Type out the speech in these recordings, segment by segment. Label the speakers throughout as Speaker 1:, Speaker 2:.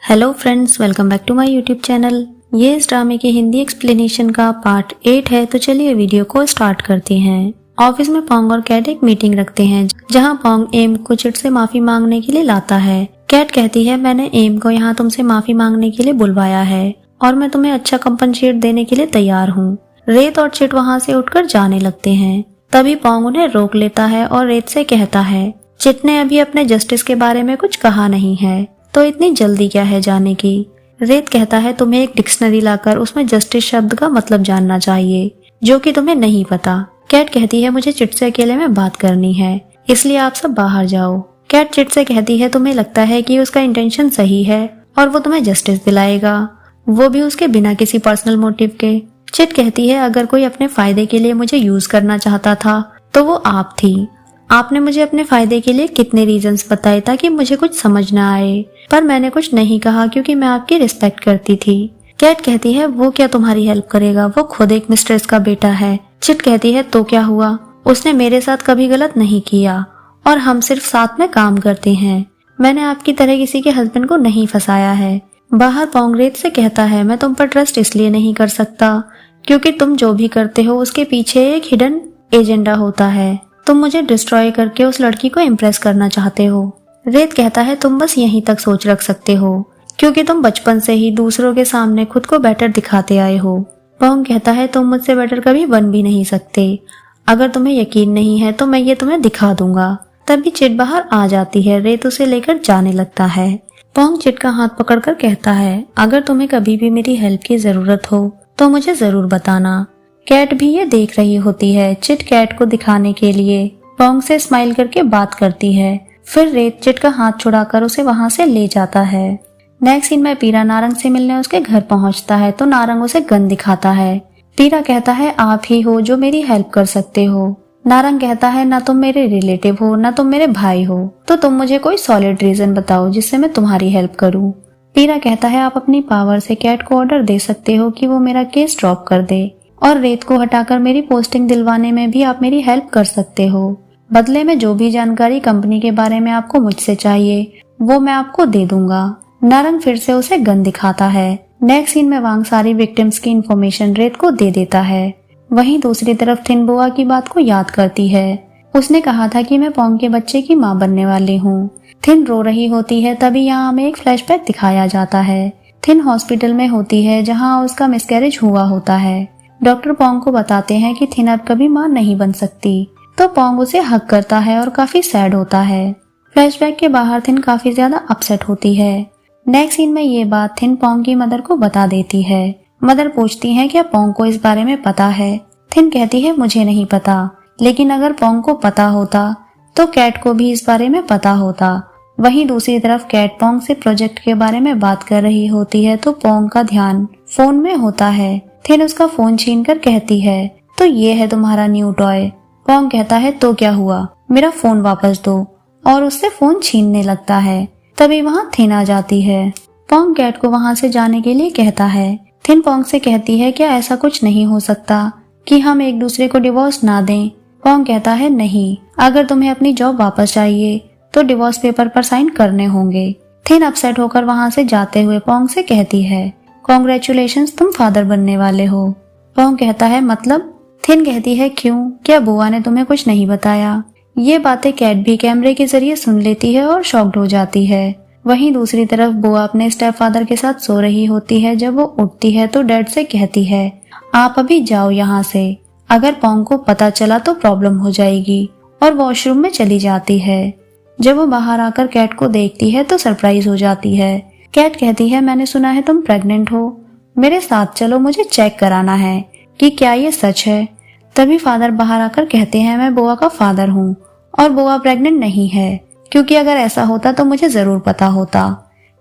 Speaker 1: Hello friends, welcome back to my YouTube channel. ये इस ड्रामे की हिंदी एक्सप्लेनेशन का पार्ट 8 है। तो चलिए वीडियो को स्टार्ट करते हैं। ऑफिस में पोंग और कैट एक मीटिंग रखते हैं जहां पोंग एम को चिट से माफी मांगने के लिए लाता है। कैट कहती है, मैंने एम को यहाँ तुमसे माफी मांगने के लिए बुलवाया है और मैं तुम्हें अच्छा कंपनसेट देने के लिए तैयार हूँ। रेत और चिट वहाँ से उठकर जाने लगते हैं। तभी पोंग उन्हें रोक लेता है और रेत से कहता है, चिट ने अभी अपने जस्टिस के बारे में कुछ कहा नहीं है, तो इतनी जल्दी क्या है जाने की। रेत कहता है, तुम्हें एक डिक्शनरी लाकर उसमें जस्टिस शब्द का मतलब जानना चाहिए, जो कि तुम्हें नहीं पता। कैट कहती है, मुझे चिट से अकेले में बात करनी है, इसलिए आप सब बाहर जाओ। कैट चिट से कहती है, तुम्हें लगता है कि उसका इंटेंशन सही है और वो तुम्हें जस्टिस दिलाएगा, वो भी उसके बिना किसी पर्सनल मोटिव के। चिट कहती है, अगर कोई अपने फायदे के लिए मुझे यूज करना चाहता था तो वो आप थी। आपने मुझे अपने फायदे के लिए कितने रीजंस बताए ताकि मुझे कुछ समझ ना आए, पर मैंने कुछ नहीं कहा क्योंकि मैं आपकी रिस्पेक्ट करती थी। कैट कहती है, वो क्या तुम्हारी हेल्प करेगा, वो खुद एक मिस्ट्रेस का बेटा है। चिट कहती है, तो क्या हुआ, उसने मेरे साथ कभी गलत नहीं किया और हम सिर्फ साथ में काम करते हैं। मैंने आपकी तरह किसी के हस्बैंड को नहीं फंसाया है। बाहर पोंग रेत से कहता है, मैं तुम पर ट्रस्ट इसलिए नहीं कर सकता क्योंकि तुम जो भी करते हो उसके पीछे एक हिडन एजेंडा होता है। तुम मुझे डिस्ट्रॉय करके उस लड़की को इम्प्रेस करना चाहते हो। रेत कहता है, तुम बस यहीं तक सोच रख सकते हो क्योंकि तुम बचपन से ही दूसरों के सामने खुद को बेटर दिखाते आए हो। पोंग कहता है, तुम मुझसे बेटर कभी बन भी नहीं सकते। अगर तुम्हें यकीन नहीं है तो मैं ये तुम्हें दिखा दूंगा। तभी चिट बाहर आ जाती है। रेत उसे लेकर जाने लगता है। पोंग चिट का हाथ पकड़कर कहता है, अगर तुम्हें कभी भी मेरी हेल्प की जरूरत हो तो मुझे जरूर बताना। कैट भी ये देख रही होती है। चिट कैट को दिखाने के लिए पोंग से स्माइल करके बात करती है। फिर रेत चिट का हाथ छुड़ाकर उसे वहां से ले जाता है। नेक्स्ट सीन में पीरा नारंग से मिलने उसके घर पहुंचता है तो नारंग उसे गन दिखाता है। पीरा कहता है, आप ही हो जो मेरी हेल्प कर सकते हो। नारंग कहता है, ना तुम मेरे रिलेटिव हो ना तुम मेरे भाई हो, तो तुम मुझे कोई सॉलिड रीजन बताओ जिससे मैं तुम्हारी हेल्प करूं। पीरा कहता है, आप अपनी पावर से कैट को ऑर्डर दे सकते हो कि वो मेरा केस ड्रॉप कर दे और रेत को हटाकर मेरी पोस्टिंग दिलवाने में भी आप मेरी हेल्प कर सकते हो। बदले में जो भी जानकारी कंपनी के बारे में आपको मुझसे चाहिए वो मैं आपको दे दूंगा। नारंग फिर से उसे गन दिखाता है। नेक्स्ट सीन में वांग सारी विक्टिम्स की इंफॉर्मेशन रेत को दे देता है। वहीं दूसरी तरफ थिन बोआ की बात को याद करती है। उसने कहा था कि मैं पोंग के बच्चे की माँ बनने वाली हूँ। थिन रो रही होती है। तभी यहाँ हमें एक फ्लैशबैक दिखाया जाता है। थिन हॉस्पिटल में होती है जहाँ उसका मिसकैरेज हुआ होता है। डॉक्टर पोंग को बताते हैं कि थिन अब कभी मां नहीं बन सकती, तो पोंग उसे हक करता है और काफी सैड होता है। फ्लैशबैक के बाहर थिन काफी ज्यादा अपसेट होती है। नेक्स्ट सीन में ये बात थिन पोंग की मदर को बता देती है। मदर पूछती है, क्या पोंग को इस बारे में पता है। थिन कहती है, मुझे नहीं पता, लेकिन अगर पोंग को पता होता तो कैट को भी इस बारे में पता होता। वहीं दूसरी तरफ कैट पोंग से प्रोजेक्ट के बारे में बात कर रही होती है तो पोंग का ध्यान फोन में होता है। थिन उसका फोन छीनकर कहती है, तो ये है तुम्हारा न्यू टॉय। पोंग कहता है, तो क्या हुआ, मेरा फोन वापस दो, और उससे फोन छीनने लगता है। तभी वहाँ थिन आ जाती है। पोंग कैट को वहाँ से जाने के लिए कहता है। थिन पोंग से कहती है, क्या ऐसा कुछ नहीं हो सकता कि हम एक दूसरे को डिवोर्स ना दें। पोंग कहता है, नहीं, अगर तुम्हें अपनी जॉब वापस चाहिए तो डिवोर्स पेपर पर साइन करने होंगे। थिन अपसेट होकर वहाँ से जाते हुए पोंग से कहती है, कॉन्ग्रेचुलेशंस, तुम फादर बनने वाले हो। पोंग कहता है, मतलब। थिन कहती है, क्यों, क्या बुआ ने तुम्हें कुछ नहीं बताया। ये बातें कैट भी कैमरे के जरिए सुन लेती है और शॉक्ड हो जाती है। वहीं दूसरी तरफ बुआ अपने स्टेप फादर के साथ सो रही होती है। जब वो उठती है तो डैड से कहती है, आप अभी जाओ यहाँ से, अगर पोंग को पता चला तो प्रॉब्लम हो जाएगी, और वॉशरूम में चली जाती है। जब वो बाहर आकर कैट को देखती है तो सरप्राइज हो जाती है। कैट कहती है, मैंने सुना है तुम प्रेग्नेंट हो, मेरे साथ चलो, मुझे चेक कराना है कि क्या ये सच है। तभी फादर बाहर आकर कहते हैं, मैं बुआ का फादर हूँ और बुआ प्रेग्नेंट नहीं है, क्योंकि अगर ऐसा होता तो मुझे जरूर पता होता।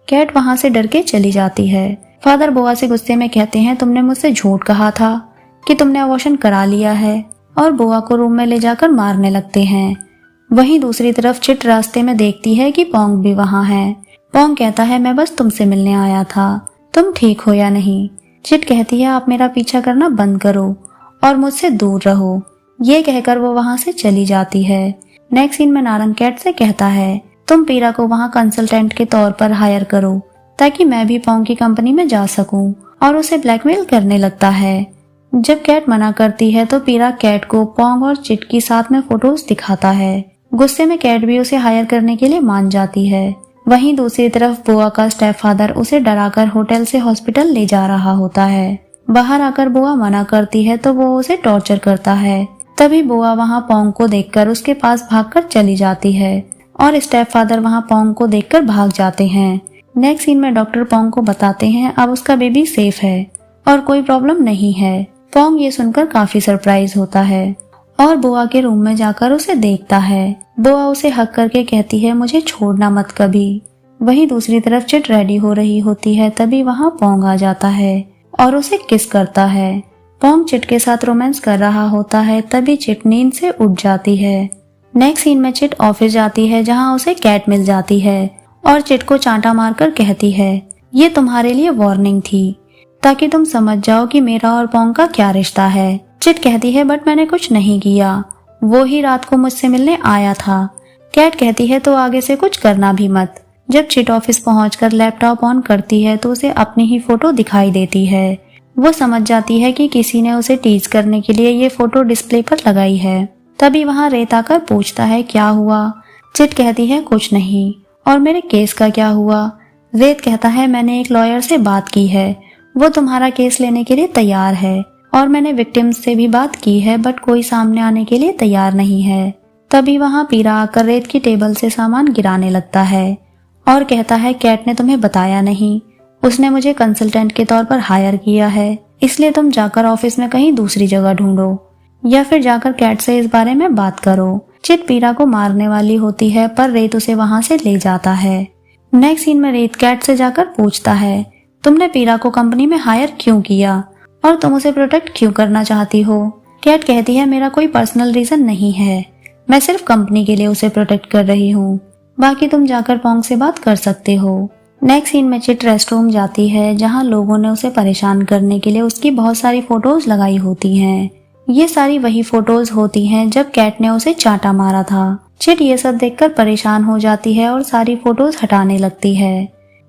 Speaker 1: कैट वहां से डर के चली जाती है। फादर बुआ से गुस्से में कहते हैं, तुमने मुझसे झूठ कहा था कि तुमने अबॉर्शन करा लिया है, और बुआ को रूम में ले जाकर मारने लगते हैं। वहीं दूसरी तरफ चिट रास्ते में देखती है कि पोंग भी वहाँ है। पोंग कहता है, मैं बस तुमसे मिलने आया था, तुम ठीक हो या नहीं। चिट कहती है, आप मेरा पीछा करना बंद करो और मुझसे दूर रहो। ये कहकर वो वहां से चली जाती है। नेक्स्ट सीन में नारंग कैट से कहता है, तुम पीरा को वहां कंसल्टेंट के तौर पर हायर करो ताकि मैं भी पोंग की कंपनी में जा सकूं, और उसे ब्लैकमेल करने लगता है। जब कैट मना करती है तो पीरा कैट को पोंग और चिट की साथ में फोटोज दिखाता है। गुस्से में कैट भी उसे हायर करने के लिए मान जाती है। वहीं दूसरी तरफ बुआ का स्टेप फादर उसे डराकर होटल से हॉस्पिटल ले जा रहा होता है। बाहर आकर बुआ मना करती है तो वो उसे टॉर्चर करता है। तभी बुआ वहाँ पोंग को देखकर उसके पास भागकर चली जाती है और स्टेप फादर वहाँ पोंग को देखकर भाग जाते हैं। नेक्स्ट सीन में डॉक्टर पोंग को बताते हैं अब उसका बेबी सेफ है और कोई प्रॉब्लम नहीं है। पोंग ये सुनकर काफी सरप्राइज होता है और बुआ के रूम में जाकर उसे देखता है। बुआ उसे हक करके कहती है मुझे छोड़ना मत कभी। वहीं दूसरी तरफ चिट रेडी हो रही होती है, तभी वहाँ पोंग आ जाता है और उसे किस करता है। पोंग चिट के साथ रोमांस कर रहा होता है, तभी चिट नींद से उठ जाती है। नेक्स्ट सीन में चिट ऑफिस जाती है जहाँ उसे कैट मिल जाती है और चिट को चांटा मारकर कहती है ये तुम्हारे लिए वार्निंग थी ताकि तुम समझ जाओ कि मेरा और पोंग का क्या रिश्ता है। चिट कहती है बट मैंने कुछ नहीं किया, वो ही रात को मुझसे मिलने आया था। कैट कहती है तो आगे से कुछ करना भी मत। जब चिट ऑफिस पहुंचकर लैपटॉप ऑन करती है तो उसे अपनी ही फोटो दिखाई देती है। वो समझ जाती है कि किसी ने उसे टीज करने के लिए ये फोटो डिस्प्ले पर लगाई है। तभी वहाँ रेत आकर पूछता है क्या हुआ। चिट कहती है कुछ नहीं। और मेरे केस का क्या हुआ। रेत कहता है मैंने एक लॉयर से बात की है, वो तुम्हारा केस लेने के लिए तैयार है और मैंने विक्टिम्स से भी बात की है बट कोई सामने आने के लिए तैयार नहीं है। तभी वहाँ पीरा आकर रेत की टेबल से सामान गिराने लगता है और कहता है कैट ने तुम्हें बताया नहीं, उसने मुझे कंसल्टेंट के तौर पर हायर किया है, इसलिए तुम जाकर ऑफिस में कहीं दूसरी जगह ढूंढो या फिर जाकर कैट से इस बारे में बात करो। चिट पीरा को मारने वाली होती है पर रेत उसे वहां से ले जाता है। नेक्स्ट सीन में रेत कैट से जाकर पूछता है तुमने पीरा को कंपनी में हायर क्यों किया और तुम उसे प्रोटेक्ट क्यों करना चाहती हो। कैट कहती है मेरा कोई पर्सनल रीजन नहीं है, मैं सिर्फ कंपनी के लिए उसे प्रोटेक्ट कर रही हूँ, बाकी तुम जाकर पोंग से बात कर सकते हो। नेक्स्ट सीन में चिट रेस्टरूम जाती है जहाँ लोगों ने उसे परेशान करने के लिए उसकी बहुत सारी फोटोज लगाई होती हैं। ये सारी वही फोटोज होती हैं जब कैट ने उसे चांटा मारा था। चिट ये सब देखकर परेशान हो जाती है और सारी फोटोज हटाने लगती है।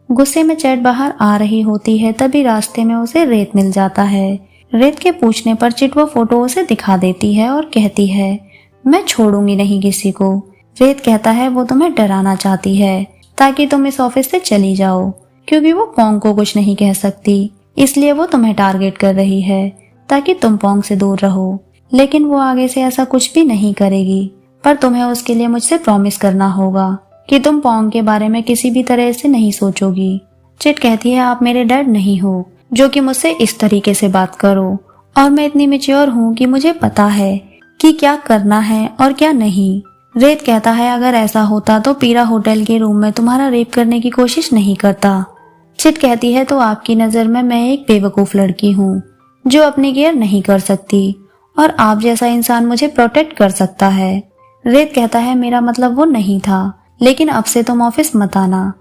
Speaker 1: गुस्से में चिट बाहर आ रही होती है, तभी रास्ते में उसे रेत मिल जाता है। रेत के पूछने पर चिट वो फोटो उसे दिखा देती है और कहती है मैं छोड़ूंगी नहीं किसी को। रेत कहता है वो तुम्हें डराना चाहती है ताकि तुम इस ऑफिस से चली जाओ, क्योंकि वो पोंग को कुछ नहीं कह सकती, इसलिए वो तुम्हें टारगेट कर रही है ताकि तुम पोंग से दूर रहो। लेकिन वो आगे से ऐसा कुछ भी नहीं करेगी, पर तुम्हें उसके लिए मुझसे प्रॉमिस करना होगा कि तुम पोंग के बारे में किसी भी तरह से नहीं सोचोगी। चिट कहती है आप मेरे डैड नहीं हो जो कि मुझसे इस तरीके से बात करो, और मैं इतनी मैच्योर हूँ कि मुझे पता है कि क्या करना है और क्या नहीं। रेत कहता है अगर ऐसा होता तो पीरा होटल के रूम में तुम्हारा रेप करने की कोशिश नहीं करता। चिट कहती है तो आपकी नजर में मैं एक बेवकूफ लड़की हूँ जो अपनी केयर नहीं कर सकती और आप जैसा इंसान मुझे प्रोटेक्ट कर सकता है। रेत कहता है मेरा मतलब वो नहीं था, लेकिन अब से तुम ऑफिस मत आना,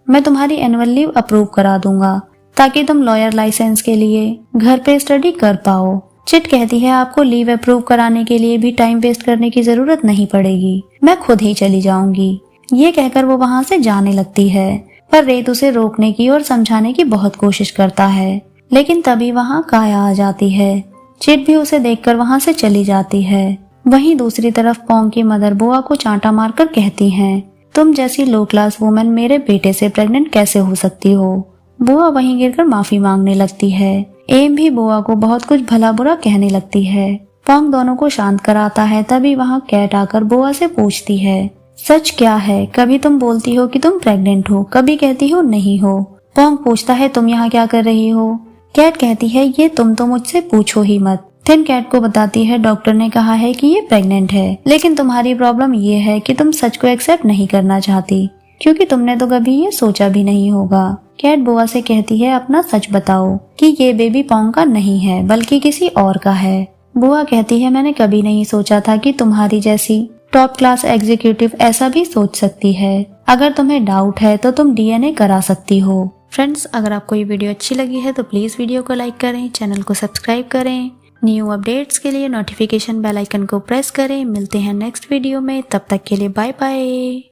Speaker 1: मैं तुम्हारी एनुअल लीव अप्रूव करा दूंगा ताकि तुम लॉयर लाइसेंस के लिए घर पे स्टडी कर पाओ। चिट कहती है आपको लीव अप्रूव कराने के लिए भी टाइम वेस्ट करने की जरूरत नहीं पड़ेगी, मैं खुद ही चली जाऊंगी। ये कहकर वो वहाँ से जाने लगती है, पर रेत उसे रोकने की और समझाने की बहुत कोशिश करता है, लेकिन तभी वहाँ काया आ जाती है। चिट भी उसे देखकर वहाँ से चली जाती है। वहीं दूसरी तरफ पोंग की मदर बुआ को चांटा मारकर कहती हैं तुम जैसी लो क्लास वुमन मेरे बेटे से प्रेग्नेंट कैसे हो सकती हो। बुआ वहीं गिरकर माफी मांगने लगती है। एम भी बुआ को बहुत कुछ भला बुरा कहने लगती है। पोंग दोनों को शांत कराता है, तभी वहाँ कैट आकर बुआ से पूछती है सच क्या है, कभी तुम बोलती हो कि तुम प्रेग्नेंट हो, कभी कहती हो नहीं हो। पोंग पूछता है तुम यहाँ क्या कर रही हो। कैट कहती है ये तुम तो मुझसे पूछो ही मत। थिन कैट को बताती है डॉक्टर ने कहा है कि ये प्रेग्नेंट है, लेकिन तुम्हारी प्रॉब्लम ये है कि तुम सच को एक्सेप्ट नहीं करना चाहती, क्योंकि तुमने तो कभी ये सोचा भी नहीं होगा। कैट बुआ से कहती है अपना सच बताओ कि ये बेबी पोंग का नहीं है बल्कि किसी और का है। बुआ कहती है मैंने कभी नहीं सोचा था कि तुम्हारी जैसी टॉप क्लास एग्जीक्यूटिव ऐसा भी सोच सकती है। अगर तुम्हें डाउट है तो तुम डीएनए करा सकती हो। फ्रेंड्स, अगर आपको ये वीडियो अच्छी लगी है तो प्लीज वीडियो को लाइक करें, चैनल को सब्सक्राइब करें। न्यू अपडेट्स के लिए नोटिफिकेशन बेल आइकन को प्रेस करें। मिलते हैं नेक्स्ट वीडियो में, तब तक के लिए बाय बाय।